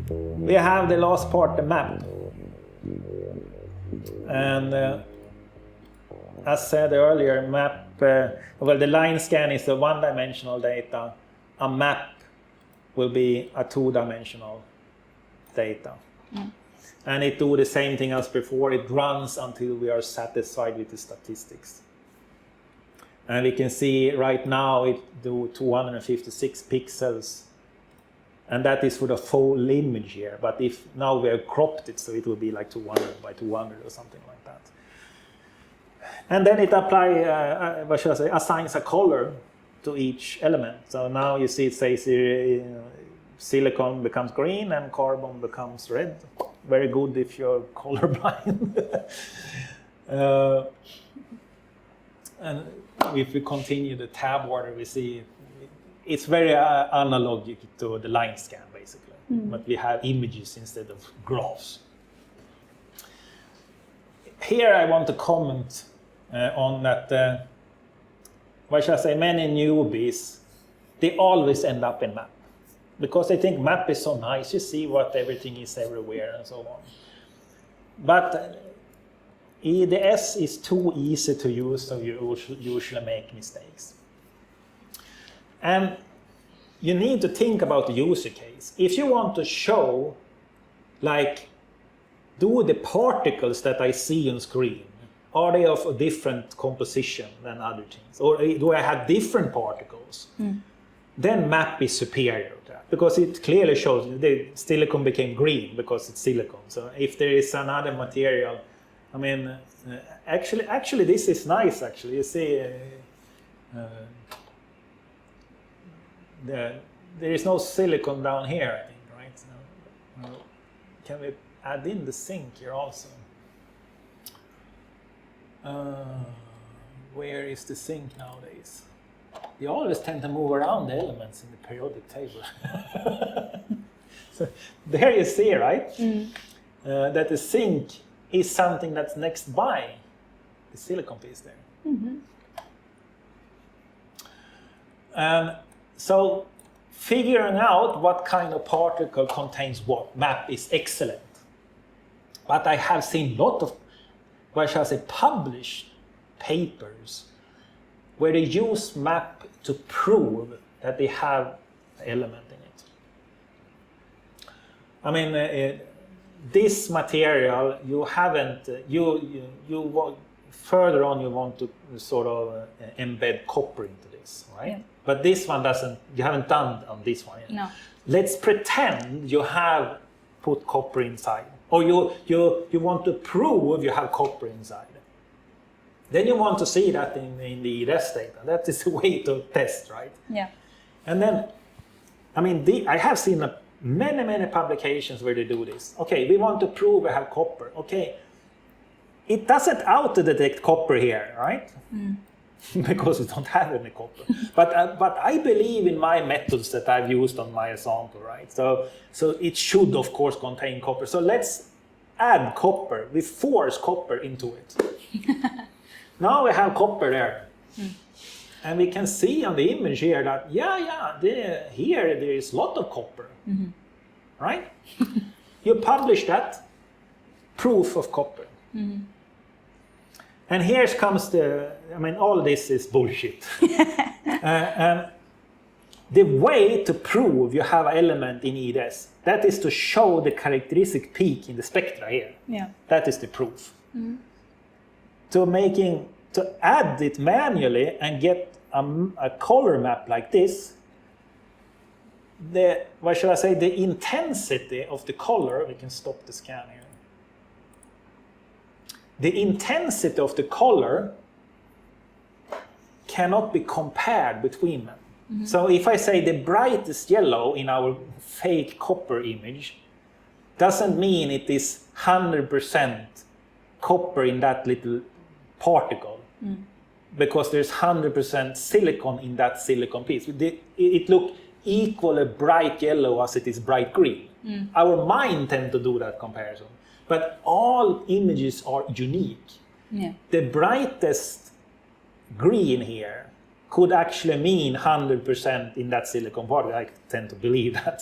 We have the last part, the map. And as said earlier, map, well, the line scan is a one-dimensional data. A map will be a two-dimensional data. And it do the same thing as before. It runs until we are satisfied with the statistics. And we can see right now it do 256 pixels. And that is for the full image here. But if now we have cropped it, so it will be like 200 by 200 or something like that. And then it assigns a color to each element. So now you see it says silicon becomes green and carbon becomes red. Very good if you're colorblind. And if we continue the tab order, we see it's very analog to the line scan, basically. But we have images instead of graphs. Here I want to comment on that, what shall I say, many newbies, they always end up in map. Because they think map is so nice, you see what everything is everywhere and so on. But the S is too easy to use, so you usually make mistakes. And you need to think about the user case. If you want to show, like, do the particles that I see on screen, are they of a different composition than other things? Or do I have different particles? Then map is superior to that, because it clearly shows the silicon became green because it's silicon. So if there is another material, I mean, actually this is nice, actually. You see, there is no silicon down here, I think, right? So, can we add in the zinc here also? Where is the zinc nowadays? You always tend to move around the elements in the periodic table. So there you see, right? That the zinc is something that's next by the silicon piece there. And so figuring out what kind of particle contains what map is excellent. But I have seen a lot of, what shall I say, published papers where they use map to prove that they have element in it. I mean, this material, you haven't, further on you want to sort of embed copper into this, right? Yeah. But this one doesn't, you haven't done on this one yet. No. Let's pretend you have put copper inside, or you want to prove you have copper inside. Then you want to see that in the rest data. That is the way to test, right? Yeah. And then, I mean, I have seen many publications where they do this. Okay, we want to prove we have copper. Okay, it doesn't auto-detect copper here, right? Because we don't have any copper. But I believe in my methods that I've used on my sample, right? So it should, of course, contain copper. So let's add copper. We force copper into it. Now we have copper there. And we can see on the image here that, here there is a lot of copper. Right? You publish that, proof of copper. And here comes all this is bullshit. And the way to prove you have an element in EDS, that is to show the characteristic peak in the spectra here. Yeah. That is the proof. To add it manually and get a color map like this, the intensity of the color, we can stop the scan here. The intensity of the color cannot be compared between them. So if I say the brightest yellow in our fake copper image doesn't mean it is 100% copper in that little particle, because there's 100% silicon in that silicon piece. It looks equally bright yellow as it is bright green. Our mind tends to do that comparison. But all images are unique. Yeah. The brightest green here could actually mean 100% in that silicon particle. I tend to believe that.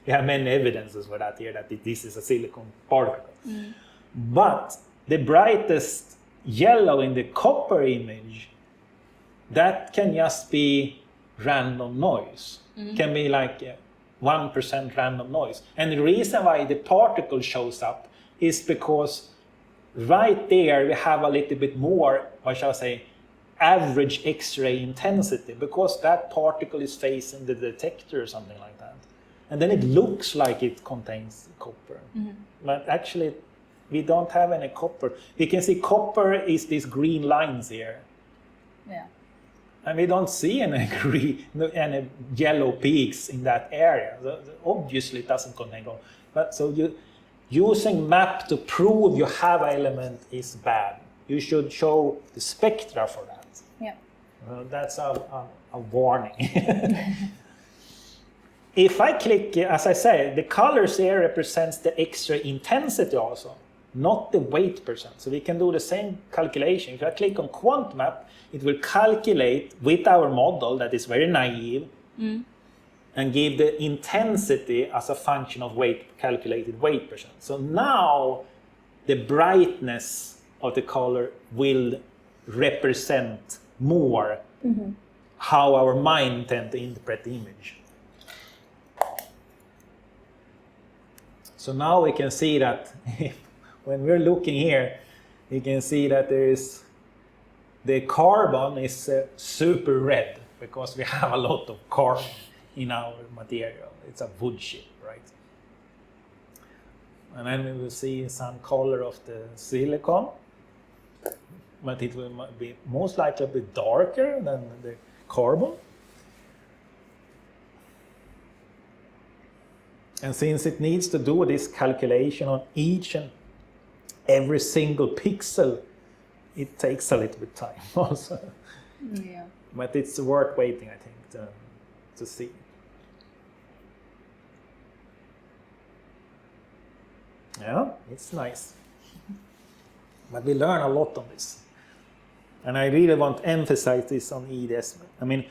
We have many evidences for that here, that this is a silicon particle. But the brightest yellow in the copper image, that can just be random noise. Can be like 1% random noise. And the reason why the particle shows up is because right there we have a little bit more, what shall I say, average X-ray intensity, because that particle is facing the detector or something like that. And then it looks like it contains copper. But actually we don't have any copper. We can see copper is these green lines here. Yeah. And we don't see any any yellow peaks in that area. Obviously it doesn't contain copper. But so using map to prove you have element is bad. You should show the spectra for that. Yeah. That's a warning. If I click, as I said, the colors here represents the X-ray intensity also, not the weight percent. So we can do the same calculation. If I click on quant map, it will calculate with our model that is very naive and give the intensity as a function of weight, calculated weight percent. So now the brightness of the color will represent more how our mind tends to interpret the image. So now we can see that when we're looking here, you can see that the carbon is super red because we have a lot of carbon in our material. It's a wood chip, right? And then we will see some color of the silicon, but it will be most likely a bit darker than the carbon. And since it needs to do this calculation on each and every single pixel, it takes a little bit time also. Yeah. But it's worth waiting, I think, to see. Yeah, it's nice. But we learn a lot on this. And I really want to emphasize this on EDS. I mean,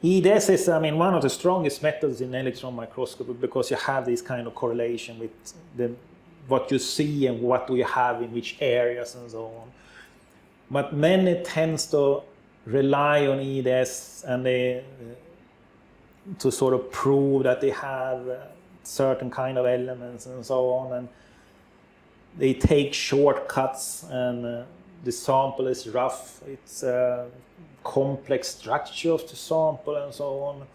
EDS is, one of the strongest methods in electron microscopy because you have this kind of correlation with what you see and what do you have in which areas and so on. But many tends to rely on EDS and to sort of prove that they have certain kind of elements and so on. And they take shortcuts and the sample is rough. It's a complex structure of the sample and so on.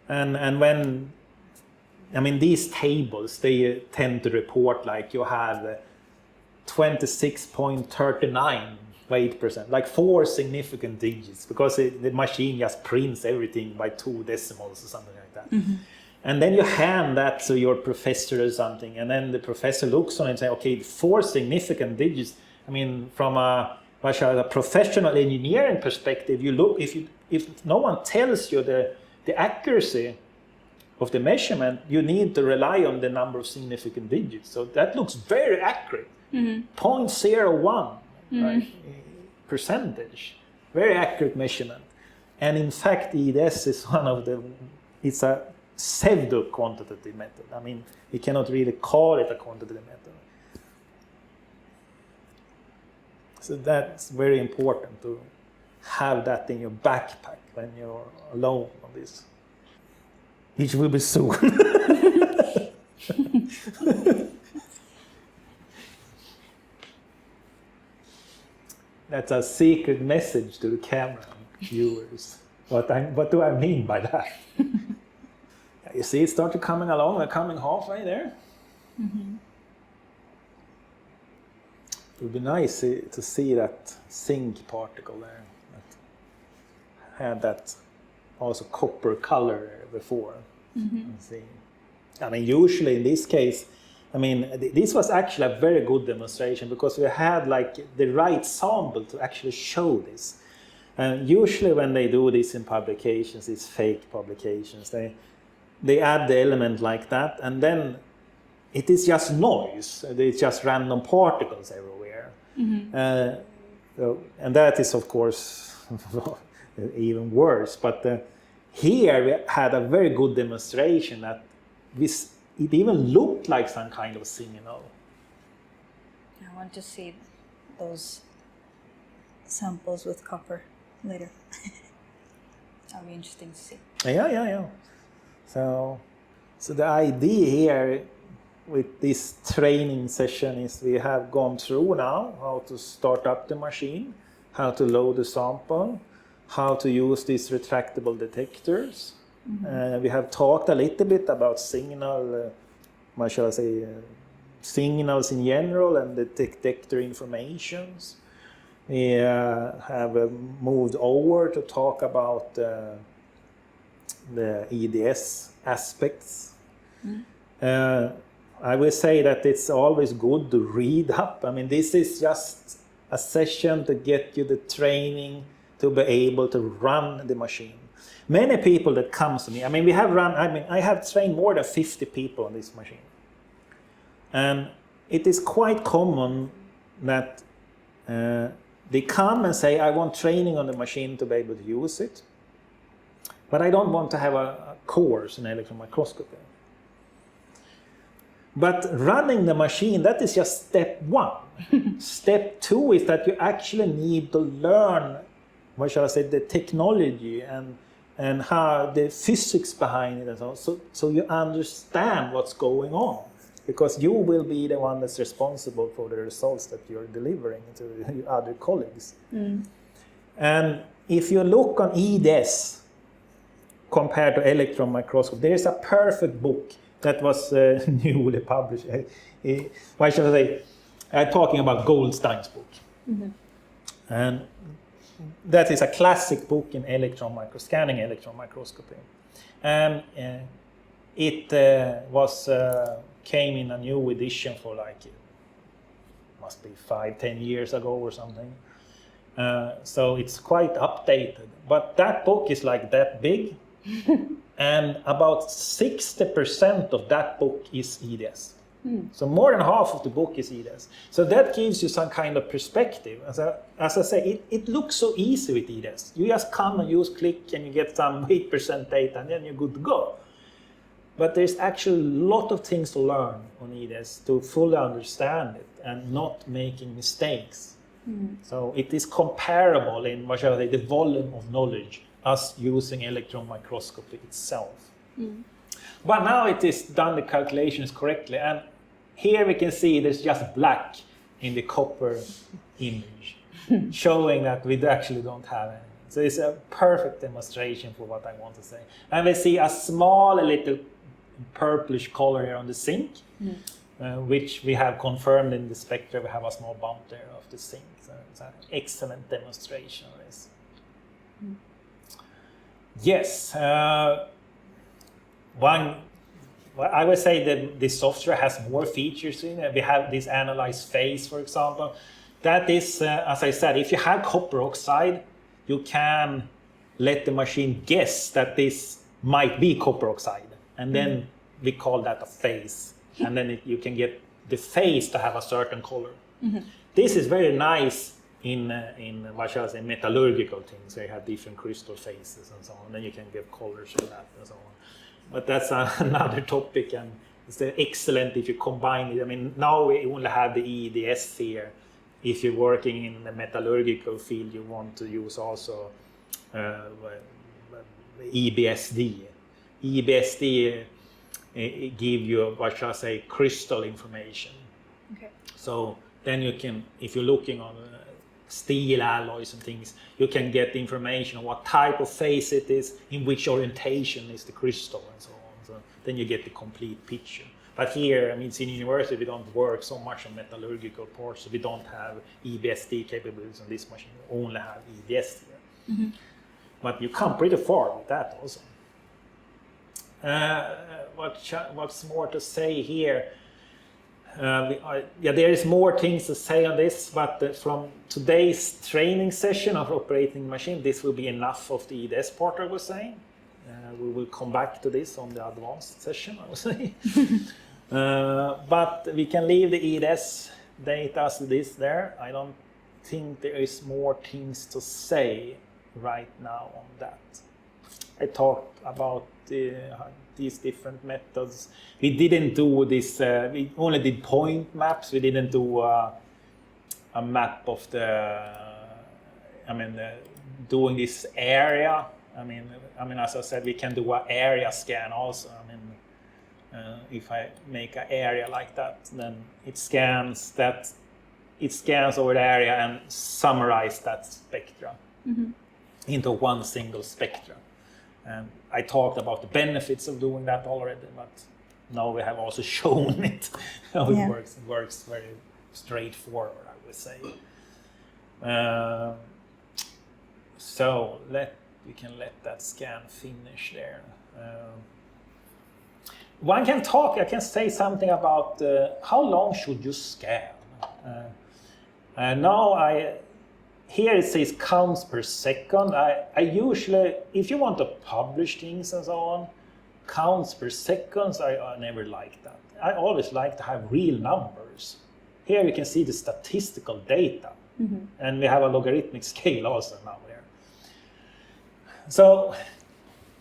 And when, these tables, they tend to report like you have 26.39 weight percent, like 4 significant digits, because the machine just prints everything by 2 decimals or something like that. And then you hand that to your professor or something, and then the professor looks on it and says, okay, 4 significant digits. From a professional engineering perspective, you look, if no one tells you the accuracy of the measurement, you need to rely on the number of significant digits. So that looks very accurate. 0.01 right, percentage, very accurate measurement. And in fact, EDS is it's a pseudo-quantitative method. We cannot really call it a quantitative method. So that's very important to have that in your backpack when you're alone on this. Which will be soon. That's a secret message to the camera viewers. What do I mean by that? You see, it started coming along. We're coming halfway there. It would be nice to see that zinc particle there. That had that also copper color before. See. Usually in this case, this was actually a very good demonstration because we had like the right sample to actually show this. And usually when they do this in publications, these fake publications, they add the element like that, and then it is just noise. It's just random particles everywhere. And that is, of course, even worse. But here we had a very good demonstration that it even looked like some kind of signal. I want to see those samples with copper later. That'll be interesting to see. Yeah. So the idea here with this training session is we have gone through now how to start up the machine, how to load the sample, how to use these retractable detectors. We have talked a little bit about signals in general and the detector informations. We have moved over to talk about the EDS aspects. I will say that it's always good to read up. I mean, this is just a session to get you the training to be able to run the machine. Many people that come to me, I have trained more than 50 people on this machine. And it is quite common that they come and say, I want training on the machine to be able to use it, but I don't want to have a course in electron microscopy. But running the machine, that is just step one. Step two is that you actually need to learn, the technology and how the physics behind it and so on, so you understand what's going on. Because you will be the one that's responsible for the results that you're delivering to your other colleagues. And if you look on EDS compared to electron microscopy, there is a perfect book that was newly published. I'm talking about Goldstein's book. And that is a classic book in scanning electron microscopy. And it came in a new edition for must be 5-10 years ago or something. So it's quite updated. But that book is like that big. And about 60% of that book is EDS. So more than half of the book is EDS. So that gives you some kind of perspective. As I say, it looks so easy with EDS. You just come and use click and you get some 8% data and then you're good to go. But there's actually a lot of things to learn on EDS to fully understand it and not making mistakes. So it is comparable in the volume of knowledge as using electron microscopy itself. But now it is done the calculations correctly, and here we can see there's just black in the copper image, showing that we actually don't have any. So it's a perfect demonstration for what I want to say. And we see a small little purplish color here on the zinc, which we have confirmed in the spectra. We have a small bump there of the zinc. So it's an excellent demonstration of this. Yes, I would say that the software has more features in it. We have this analyze phase, for example. That is, as I said, if you have copper oxide, you can let the machine guess that this might be copper oxide. And then we call that a phase. And then you can get the phase to have a certain color. This is very nice in metallurgical things. They have different crystal phases and so on. Then you can get colors for that and so on. But that's another topic, and it's excellent if you combine it. I mean, now we only have the EDS here. If you're working in the metallurgical field, you want to use also EBSD. EBSD give you, crystal information. Okay. So then you can, if you're looking on steel alloys and things, you can get information on what type of phase it is, in which orientation is the crystal and so on. So then you get the complete picture. But here, I mean, in university, we don't work so much on metallurgical parts, so we don't have EBSD capabilities on this machine. We only have EDS here. But you come pretty far with that also. What's more to say here? There is more things to say on this, but from today's training session of operating machine, this will be enough of the EDS part, I was saying. We will come back to this on the advanced session, I would say. But we can leave the EDS data as this there. I don't think there is more things to say. right now on that. I talked about these different methods. We didn't do this, we only did point maps. We didn't do a map of doing this area. I mean, as I said, we can do an area scan also. If I make an area like that, then it scans over the area and summarizes that spectra into one single spectra. And I talked about the benefits of doing that already, but now we have also shown it how it works. It works very straightforward, I would say. So we can let that scan finish there. I can say something about how long should you scan. Here it says counts per second. I usually, if you want to publish things and so on, counts per seconds, I never like that. I always like to have real numbers. Here you can see the statistical data, and we have a logarithmic scale also now there. So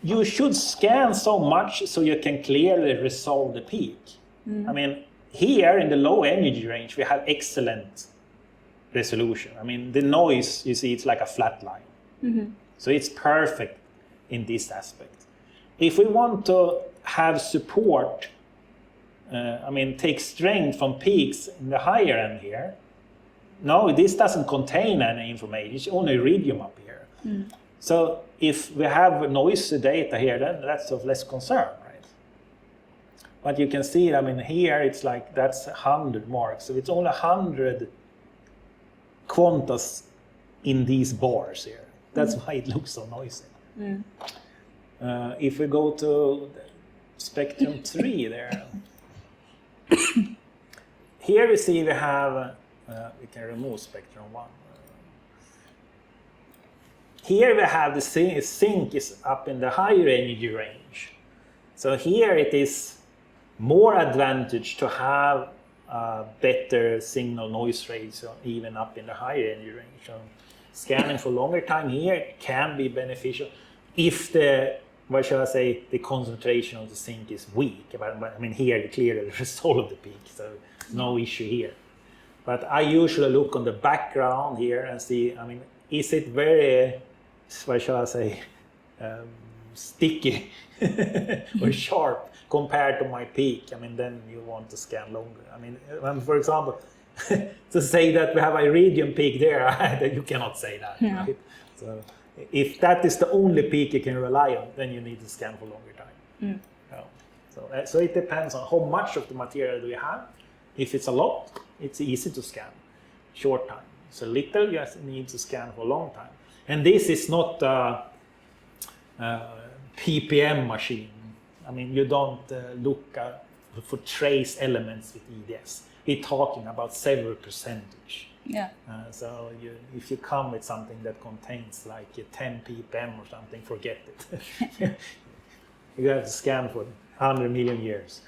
you should scan so much so you can clearly resolve the peak. Here in the low energy range, we have excellent resolution. The noise, you see, it's like a flat line. So it's perfect in this aspect. If we want to have support, take strength from peaks in the higher end here, no, this doesn't contain any information. It's only iridium up here. So if we have noise data here, then that's of less concern, right? But you can see, here it's like that's 100 marks. So it's only 100 quantas in these bars here. That's why it looks so noisy. If we go to spectrum 3 there, here we see we have, we can remove spectrum 1. Here we have the sync is up in the higher energy range. So here it is more advantage to have a better signal noise ratio even up in the higher energy range. So scanning for longer time here can be beneficial if the concentration of the sync is weak. But here you clearly resolve the peak, so no issue here. But I usually look on the background here and see, is it very, sticky or sharp compared to my peak? Then you want to scan longer. For example, to say that we have a iridium peak there, you cannot say that, right? So if that is the only peak you can rely on, then you need to scan for longer time. So it depends on how much of the material do you have. If it's a lot, it's easy to scan short time. So little, you need to scan for a long time. And this is not a ppm machine. You don't look for trace elements with EDS. We're talking about several percentage. So if you come with something that contains like 10 ppm or something, forget it. You have to scan for 100 million years.